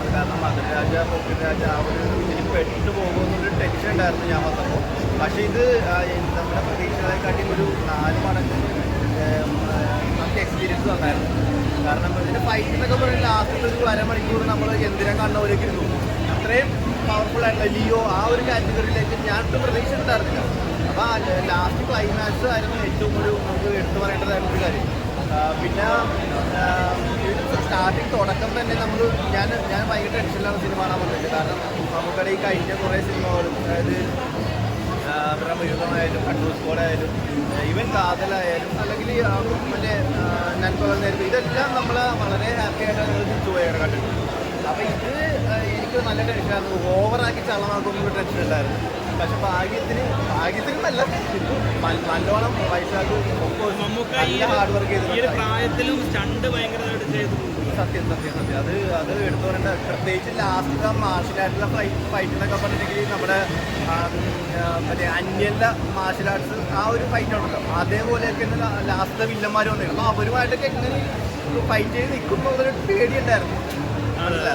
ഉണ്ടായിരുന്നു. കാരണം മധുരരാജ പോക്കിരാജ ആ ഒരു ഇതിൽ പെട്ടു പോകുമെന്നൊരു ടെൻഷൻ ഉണ്ടായിരുന്നു ഞാൻ വന്നപ്പോൾ. പക്ഷേ ഇത് നമ്മുടെ പ്രതീക്ഷകളെക്കാട്ടി ഒരു 4 മടങ്ങ് നമുക്ക് എക്സ്പീരിയൻസ് വന്നായിരുന്നു. കാരണം ഇതിൻ്റെ ഫൈറ്റ് എന്നൊക്കെ പറഞ്ഞാൽ ലാസ്റ്റിൽ ഒരു അരമണിക്കൂർ നമ്മൾ എന്തിനാ കണ്ടവരേക്ക് ഇരുന്നു. അത്രയും പവർഫുൾ ആയിട്ടുള്ള ലിയോ ആ ഒരു കാറ്റഗറിയിലേക്ക് ഞാനൊട്ടും പ്രതീക്ഷ ഉണ്ടായിരുന്നില്ല. അപ്പോൾ ലാസ്റ്റ് ക്ലൈമാക്സ് ആയിരുന്നു ഏറ്റവും നമുക്ക് എടുത്തു പറയേണ്ടതായിട്ടുള്ള ഒരു കാര്യം. പിന്നെ സ്റ്റാർട്ടിങ് തുടക്കം തന്നെ ഞാൻ ഭയങ്കര ടെൻഷനിലാണ് സിനിമ കാണാൻ വന്നത്. കാരണം നമുക്കിടെ ഈ കഴിഞ്ഞ കുറേ സിനിമകളും, അതായത് ബ്രഹ്മയുഗമായാലും കണ്ണൂർ സ്കോഡായാലും ഈവൻ കാതലായാലും അല്ലെങ്കിൽ മറ്റേ നൻപകൽ നേരത്തെ, ഇതെല്ലാം നമ്മൾ വളരെ ഹാപ്പി ആയിട്ടാണ് തിരിച്ചു പോയാണ് കണ്ടിട്ട്. അപ്പോൾ ഇത് എനിക്ക് നല്ല ടെൻഷനായിരുന്നു. ഓവറാക്കി ചള്ളമാക്കുമ്പോൾ ടെൻഷൻ ഉണ്ടായിരുന്നു. പക്ഷെ ഭാഗ്യത്തിന് നല്ല നല്ലോണം വൈശാഖ് നല്ല ഹാർഡ് വർക്ക് ചെയ്തിട്ടുണ്ട്. സത്യം അത് എടുത്തു പറയേണ്ട. പ്രത്യേകിച്ച് ലാസ്റ്റ് മാർഷൽ ആർട്ടിലെ ഫൈറ്റ് എന്നൊക്കെ പറഞ്ഞിട്ടുണ്ടെങ്കിൽ നമ്മുടെ മറ്റേ അന്യല്ല മാർഷൽ ആർട്സ് ആ ഒരു ഫൈറ്റ് ഉണ്ടല്ലോ, അതേപോലെയൊക്കെ ലാസ്റ്റ് വില്ലന്മാർ വന്നിരുന്നു. അപ്പോൾ അവരുമായിട്ടൊക്കെ എങ്ങനെ ഫൈറ്റ് ചെയ്ത് നിൽക്കുമ്പോൾ ഒരു പേടിയുണ്ടായിരുന്നു.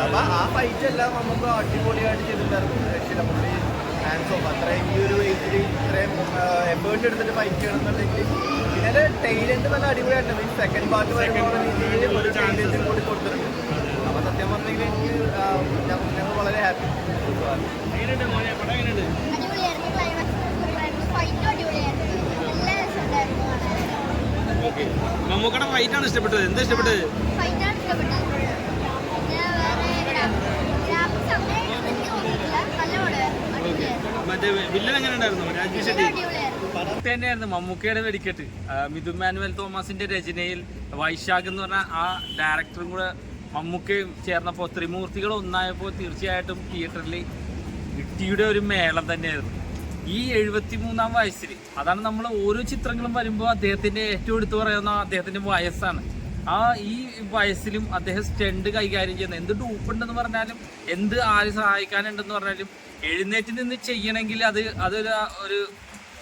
അപ്പോൾ ആ ഫൈറ്റ് എല്ലാം നമുക്ക് അടിപൊളിയായിട്ട് ചെയ്തിട്ടുണ്ടായിരുന്നു. രക്ഷിതമുള്ളി ഹാൻഡ്സ് ഓഫ് അത്രയും ഈ ഒരു ഏജിൽ ഇത്രയും എഫേർട്ട് എടുത്തിട്ട് ഫൈറ്റ് ചെയ്യണമെന്നുണ്ടെങ്കിൽ. പിന്നെ ടൈലൻഡ് നല്ല അടിപൊളിയായിട്ടുണ്ട്. ഈ സെക്കൻഡ് പാർട്ട് വരുമ്പോൾ രീതിയിൽ ഒരു ടൈലൻഡും കൂടി കൊടുത്തിട്ടുണ്ട്. അപ്പോൾ സത്യം പറഞ്ഞെങ്കിൽ എനിക്ക് ഞങ്ങൾ വളരെ ഹാപ്പി. മമ്മൂക്കയുടെ ഫൈറ്റാണ് ഇഷ്ടപ്പെട്ടത്. എന്താ ഇഷ്ടപ്പെട്ടത്? മറ്റേ വില്ലൻ എങ്ങനെ ഉണ്ടായിരുന്നു? രാജ്വി ഷെട്ടി തന്നെയായിരുന്നു മമ്മൂക്കയുടെ വെടിക്കെട്ട്. മിഥുൻ മാനുവൽ തോമസിന്റെ രചനയിൽ വൈശാഖ് എന്ന് പറഞ്ഞ ആ ഡയറക്ടറും കൂടെ മമ്മൂക്കയും ചേർന്നപ്പോൾ ത്രിമൂർത്തികൾ ഒന്നായപ്പോൾ തീർച്ചയായിട്ടും തിയേറ്ററിൽ ഇട്ടിയുടെ ഒരു മേളം തന്നെയായിരുന്നു. ഈ 73-ാം വയസ്സിൽ, അതാണ് നമ്മൾ ഓരോ ചിത്രങ്ങളും വരുമ്പോൾ അദ്ദേഹത്തിന്റെ ഏറ്റവും എടുത്തു പറയുന്ന അദ്ദേഹത്തിന്റെ വയസ്സാണ്. ആ ഈ വയസ്സിലും അദ്ദേഹം സ്റ്റണ്ട് കൈകാര്യം ചെയ്യുന്നത്. എന്ത് ഡൂപ്പുണ്ടെന്ന് പറഞ്ഞാലും എന്ത് ആര് സഹായിക്കാനുണ്ടെന്ന് പറഞ്ഞാലും എഴുന്നേറ്റ് നിന്ന് ചെയ്യണമെങ്കിൽ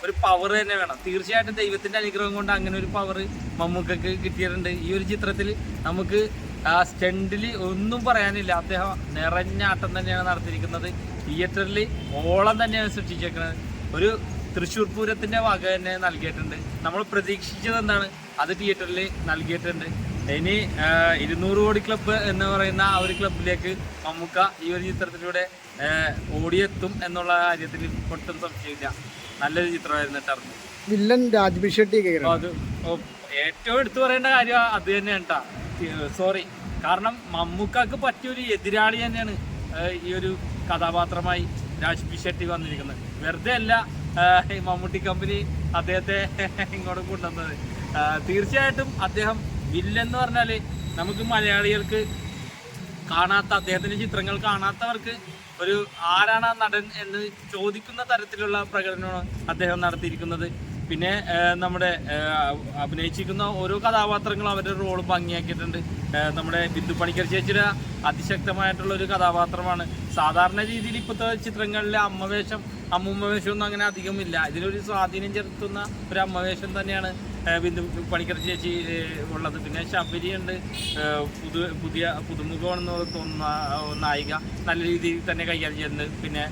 ഒരു പവർ തന്നെ വേണം. തീർച്ചയായിട്ടും ദൈവത്തിന്റെ അനുഗ്രഹം കൊണ്ട് അങ്ങനെ ഒരു പവർ മമ്മൂക്കക്ക് കിട്ടിയിട്ടുണ്ട്. ഈ ഒരു ചിത്രത്തിൽ നമുക്ക് ആ സ്റ്റണ്ടിൽ ഒന്നും പറയാനില്ല. അദ്ദേഹം നിറഞ്ഞാട്ടം തന്നെയാണ് നടത്തിയിരിക്കുന്നത്. തിയേറ്ററിൽ ഓളം തന്നെയാണ് സൃഷ്ടിച്ചേക്കുന്നത്. ഒരു തൃശ്ശൂർ പൂരത്തിന്റെ വക തന്നെ നൽകിയിട്ടുണ്ട്. നമ്മൾ പ്രതീക്ഷിച്ചത് എന്താണ് അത് തിയേറ്ററിൽ നൽകിയിട്ടുണ്ട്. ഇനി 200 കോടി ക്ലബ്ബ് എന്ന് പറയുന്ന ആ ഒരു ക്ലബിലേക്ക് മമ്മൂക്ക ഈ ഒരു ചിത്രത്തിലൂടെ ഓടിയെത്തും എന്നുള്ള കാര്യത്തിൽ ഒട്ടും സംശയമില്ല. നല്ലൊരു ചിത്രമായിരുന്നു കേട്ടോ. വില്ലൻ രാജ്വി ഷെട്ടി അത് ഏറ്റവും എടുത്തു പറയേണ്ട കാര്യം അത് തന്നെയാണ് കേട്ടോ. സോറി, കാരണം മമ്മൂക്കക്ക് പറ്റിയൊരു എതിരാളി തന്നെയാണ് ഈ ഒരു കഥാപാത്രമായി രാജ്വി ഷെട്ടി വന്നിരിക്കുന്നത്. വെറുതെ അല്ല ഈ മമ്മൂട്ടി കമ്പനി അദ്ദേഹത്തെ ഇങ്ങോട്ട് കൊണ്ടുവന്നത്. തീർച്ചയായിട്ടും അദ്ദേഹം വില്ലൻ എന്ന് പറഞ്ഞാൽ നമുക്ക് മലയാളികൾക്ക് കാണാത്ത, അദ്ദേഹത്തിൻ്റെ ചിത്രങ്ങൾ കാണാത്തവർക്ക് ഒരു ആരാണ് ആ നടൻ എന്ന് ചോദിക്കുന്ന തരത്തിലുള്ള പ്രകടനമാണ് അദ്ദേഹം നടത്തിയിരിക്കുന്നത്. പിന്നെ നമ്മുടെ അഭിനയിച്ചിരിക്കുന്ന ഓരോ കഥാപാത്രങ്ങളും അവരുടെ റോള് ഭംഗിയാക്കിയിട്ടുണ്ട്. നമ്മുടെ ബിന്ദു പണിക്കർ ചേച്ചിയുടെ അതിശക്തമായിട്ടുള്ള ഒരു കഥാപാത്രമാണ്. സാധാരണ രീതിയിൽ ഇപ്പോഴത്തെ ചിത്രങ്ങളിലെ അമ്മൂമ്മ വേഷമൊന്നും അങ്ങനെ അധികമില്ല. ഇതിലൊരു സ്വാധീനം ചെലുത്തുന്ന ഒരു അമ്മവേഷം തന്നെയാണ് ബിന്ദു പണിക്കർ ചേച്ചി ഉള്ളത്. പിന്നെ ശബരിയുണ്ട്, പുതുമുഖമാണെന്ന് തോന്നുന്ന നായിക നല്ല രീതിയിൽ തന്നെ കൈകാര്യം ചെയ്യുന്നുണ്ട്. പിന്നെ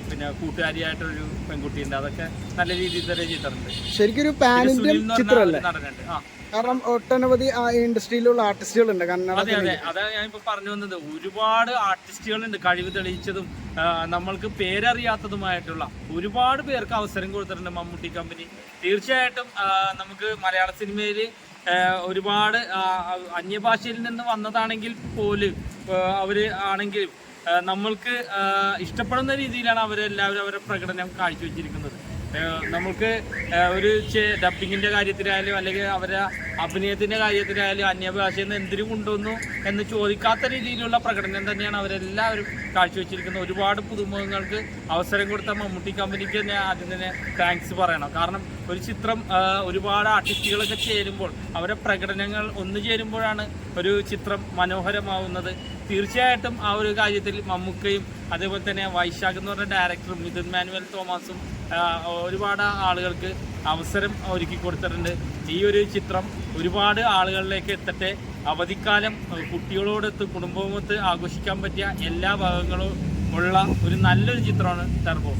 പിന്നെ കൂട്ടുകാരിയായിട്ടൊരു പെൺകുട്ടിയുണ്ട്, അതൊക്കെ നല്ല രീതിയിൽ തന്നെ ചെയ്തിട്ടുണ്ട്. ശരിക്കും പാൻ ഇന്ത്യൻ ചിത്രമല്ലേ? നടനുണ്ട്. കാരണം ഒട്ടനവധി ഇൻഡസ്ട്രിയിലുള്ള ആർട്ടിസ്റ്റുകളുണ്ട്. അതെ അതെ, അതാണ് ഞാനിപ്പോൾ പറഞ്ഞു വന്നത്. ഒരുപാട് ആർട്ടിസ്റ്റുകളുണ്ട്, കഴിവ് തെളിയിച്ചതും നമ്മൾക്ക് പേരറിയാത്തതുമായിട്ടുള്ള ഒരുപാട് പേർക്ക് അവസരം കൊടുത്തിട്ടുണ്ട് മമ്മൂട്ടി കമ്പനി. തീർച്ചയായിട്ടും നമുക്ക് മലയാള സിനിമയിൽ ഒരുപാട് അന്യഭാഷയിൽ നിന്ന് വന്നതാണെങ്കിൽ പോലും ആണെങ്കിലും നമ്മൾക്ക് ഇഷ്ടപ്പെടുന്ന രീതിയിലാണ് അവരെല്ലാവരും അവരുടെ പ്രകടനം കാഴ്ചവെച്ചിരിക്കുന്നത്. നമുക്ക് ഒരു ഡബിങ്ങിൻ്റെ കാര്യത്തിലായാലും അല്ലെങ്കിൽ അവരുടെ അഭിനയത്തിൻ്റെ കാര്യത്തിലായാലും അന്യഭാഷയിൽ നിന്ന് എന്തിനു കൊണ്ടുവന്നു എന്ന് ചോദിക്കാത്ത രീതിയിലുള്ള പ്രകടനം തന്നെയാണ് അവരെല്ലാവരും കാഴ്ചവെച്ചിരിക്കുന്നത്. ഒരുപാട് പുതുമുഖങ്ങൾക്ക് അവസരം കൊടുത്ത മമ്മൂട്ടി കമ്പനിക്ക് തന്നെ ആദ്യം തന്നെ താങ്ക്സ് പറയണം. കാരണം ഒരു ചിത്രം ഒരുപാട് ആർട്ടിസ്റ്റുകളൊക്കെ ചേരുമ്പോൾ അവരുടെ പ്രകടനങ്ങൾ ഒന്നു ചേരുമ്പോഴാണ് ഒരു ചിത്രം മനോഹരമാവുന്നത്. തീർച്ചയായിട്ടും ആ ഒരു കാര്യത്തിൽ മമ്മൂക്കയും അതേപോലെ തന്നെ വൈശാഖ് എന്ന് പറഞ്ഞ ഡയറക്ടറും മിഥുൻ മാനുവൽ തോമസും ഒരുപാട് ആളുകൾക്ക് അവസരം ഒരുക്കി കൊടുത്തിട്ടുണ്ട്. ഈ ഒരു ചിത്രം ഒരുപാട് ആളുകളിലേക്ക് എത്തട്ടെ. അവധിക്കാലം കുട്ടികളോടൊത്ത് കുടുംബമൊത്ത് ആഘോഷിക്കാൻ പറ്റിയ എല്ലാ ഭാഗങ്ങളും ഉള്ള ഒരു നല്ലൊരു ചിത്രമാണ് ടർബോ.